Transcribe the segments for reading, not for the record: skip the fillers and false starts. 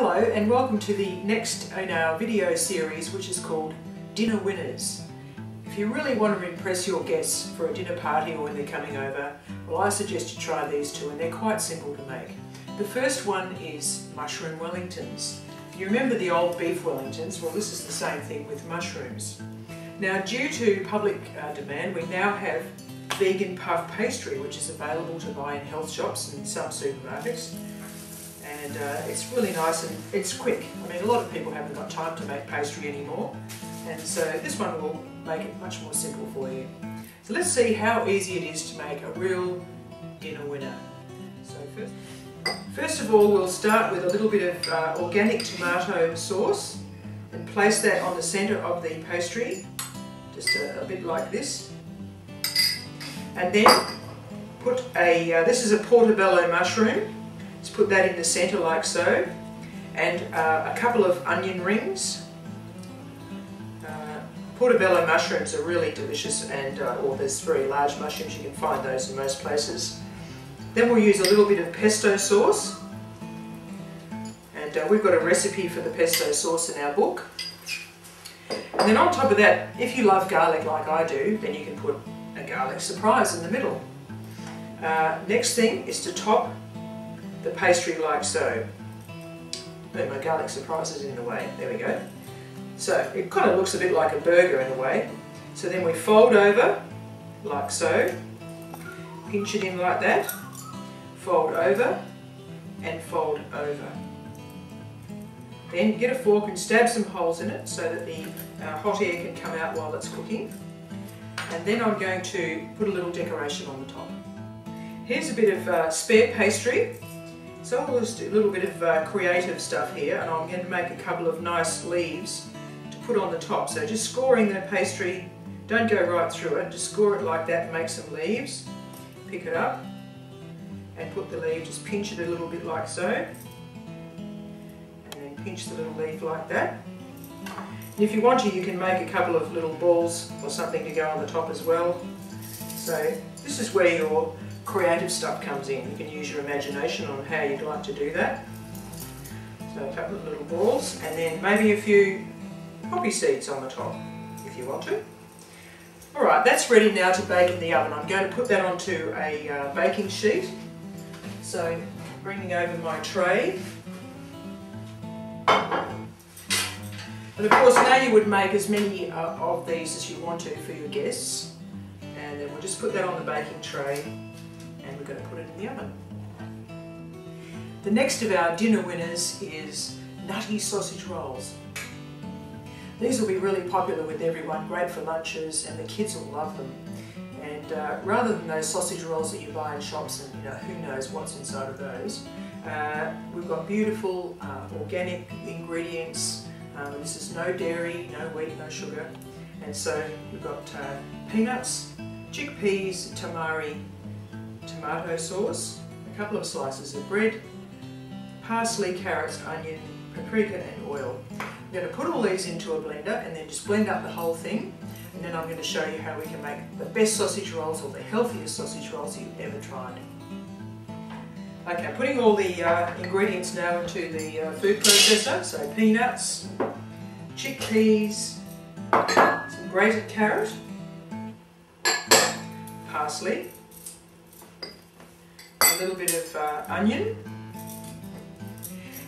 Hello and welcome to the next in our video series, which is called Dinner Winners. If you really want to impress your guests for a dinner party or when they're coming over, well, I suggest you try these two, and they're quite simple to make. The first one is mushroom Wellingtons. You remember the old beef Wellingtons? Well, this is the same thing with mushrooms. Now, due to public demand, we now have vegan puff pastry, which is available to buy in health shops and some supermarkets. And it's really nice and it's quick. I mean, a lot of people haven't got time to make pastry anymore, and so this one will make it much more simple for you. So let's see how easy it is to make a real dinner winner. So first of all, we'll start with a little bit of organic tomato sauce and place that on the centre of the pastry, just a bit like this. And then put this is a portobello mushroom. Just put that in the centre like so, and a couple of onion rings. Portobello mushrooms are really delicious, and or there's very large mushrooms, you can find those in most places. Then we'll use a little bit of pesto sauce, and we've got a recipe for the pesto sauce in our book. And then on top of that, if you love garlic like I do, then you can put a garlic surprise in the middle. Next thing is to top the pastry like so. My garlic surprise is in the way, there we go. So it kind of looks a bit like a burger in a way. So then we fold over like so, pinch it in like that, fold over and fold over. Then get a fork and stab some holes in it so that the hot air can come out while it's cooking. And then I'm going to put a little decoration on the top. Here's a bit of spare pastry. So I'll just do a little bit of creative stuff here, and I'm going to make a couple of nice leaves to put on the top. So just scoring the pastry, don't go right through it, just score it like that and make some leaves. Pick it up and put the leaf, just pinch it a little bit like so, and then pinch the little leaf like that. And if you want to, you can make a couple of little balls or something to go on the top as well. So this is where your creative stuff comes in. You can use your imagination on how you'd like to do that. So a couple of little balls, and then maybe a few poppy seeds on the top if you want to. Alright, that's ready now to bake in the oven. I'm going to put that onto a baking sheet. So bringing over my tray. And of course now you would make as many of these as you want to for your guests. And then we'll just put that on the baking tray, and we're going to put it in the oven. The next of our dinner winners is nutty sausage rolls. These will be really popular with everyone, great for lunches, and the kids will love them. And rather than those sausage rolls that you buy in shops and who knows what's inside of those, we've got beautiful organic ingredients. This is no dairy, no wheat, no sugar. And so we've got peanuts, chickpeas, tamari, tomato sauce, a couple of slices of bread, parsley, carrots, onion, paprika and oil. I'm going to put all these into a blender and then just blend up the whole thing, and then I'm going to show you how we can make the best sausage rolls, or the healthiest sausage rolls you've ever tried. Okay, putting all the ingredients now into the food processor. So peanuts, chickpeas, some grated carrot, parsley, a little bit of onion,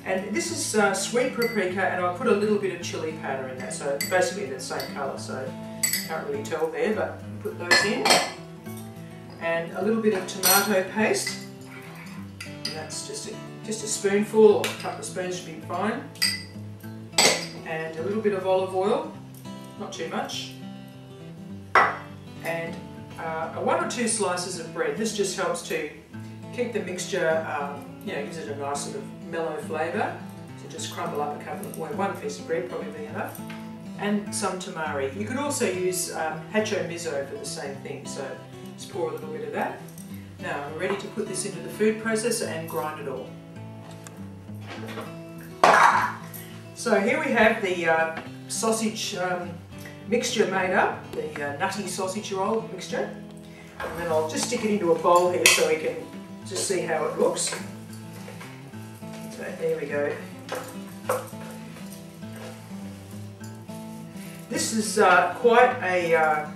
and this is sweet paprika, and I'll put a little bit of chili powder in that, so it's basically the same colour, so can't really tell there, but put those in, and a little bit of tomato paste, and that's just a spoonful, or a couple of spoons should be fine, and a little bit of olive oil, not too much, and 1 or 2 slices of bread. This just helps to keep the mixture, gives it a nice sort of mellow flavour. So just crumble up a couple of, 1 piece of bread probably be enough, and some tamari. You could also use hacho miso for the same thing, so just pour a little bit of that. Now we're ready to put this into the food processor and grind it all. So here we have the sausage mixture made up, the nutty sausage roll mixture, and then I'll just stick it into a bowl here so we can just see how it looks. So there we go. this is quite a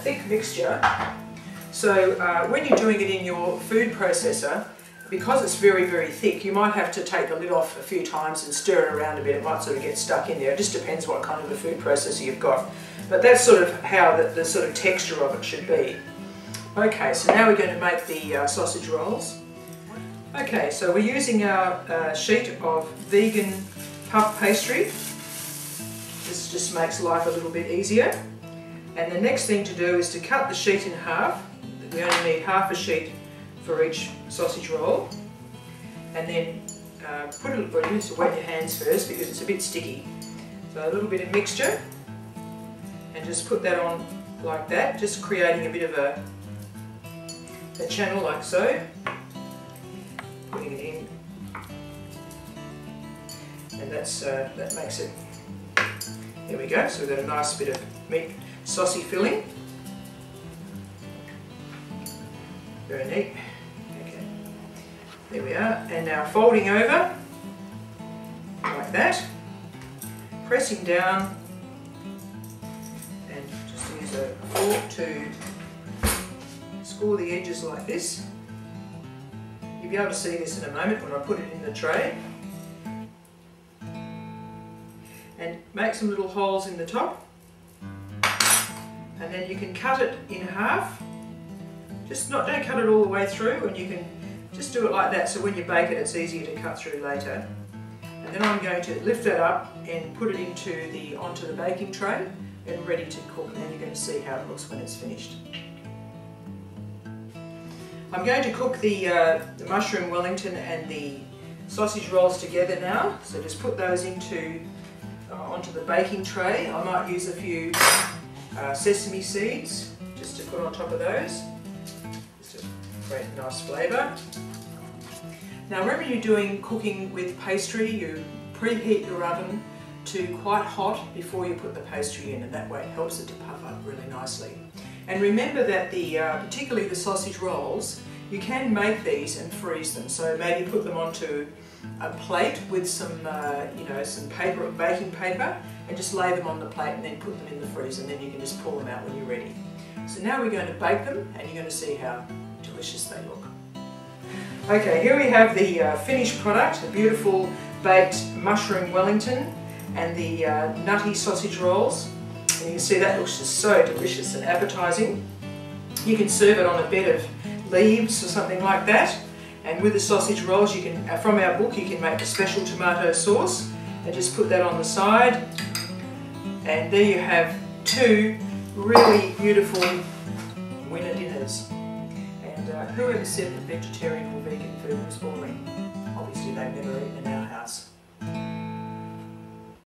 thick mixture. So when you're doing it in your food processor, because it's very, very thick, you might have to take the lid off a few times and stir it around a bit. It might sort of get stuck in there. It just depends what kind of a food processor you've got. But that's sort of how the sort of texture of it should be. Okay, so now we're going to make the sausage rolls. Okay, so we're using our sheet of vegan puff pastry. This just makes life a little bit easier. And the next thing to do is to cut the sheet in half. We only need half a sheet for each sausage roll. And then put a little bit, you need to wet your hands first because it's a bit sticky. So a little bit of mixture. And just put that on like that, just creating a bit of a channel like so. Putting it in. And that makes it, there we go, so we've got a nice bit of meat saucy filling. Very neat. Okay, there we are. And now folding over like that, pressing down, and just use a fork to score the edges like this. You'll be able to see this in a moment when I put it in the tray. And make some little holes in the top. And then you can cut it in half. Don't cut it all the way through, and you can just do it like that so when you bake it it's easier to cut through later. And then I'm going to lift that up and put it onto the baking tray and ready to cook, and you're going to see how it looks when it's finished. I'm going to cook the mushroom Wellington and the sausage rolls together now, so just put those onto the baking tray. I might use a few sesame seeds just to put on top of those, just to create a nice flavour. Now remember, you're doing cooking with pastry, you preheat your oven to quite hot before you put the pastry in, and that way it helps it to puff up really nicely. And remember that particularly the sausage rolls, you can make these and freeze them. So maybe put them onto a plate with some, some paper, baking paper, and just lay them on the plate and then put them in the freezer, and then you can just pull them out when you're ready. So now we're going to bake them, and you're going to see how delicious they look. Okay, here we have the finished product, the beautiful baked mushroom Wellington and the nutty sausage rolls. And you can see that looks just so delicious and appetizing. You can serve it on a bed of leaves or something like that. And with the sausage rolls, you can, from our book, you can make a special tomato sauce and just put that on the side. And there you have two really beautiful winter dinners. And whoever said that vegetarian or vegan food was boring? Obviously they've never eaten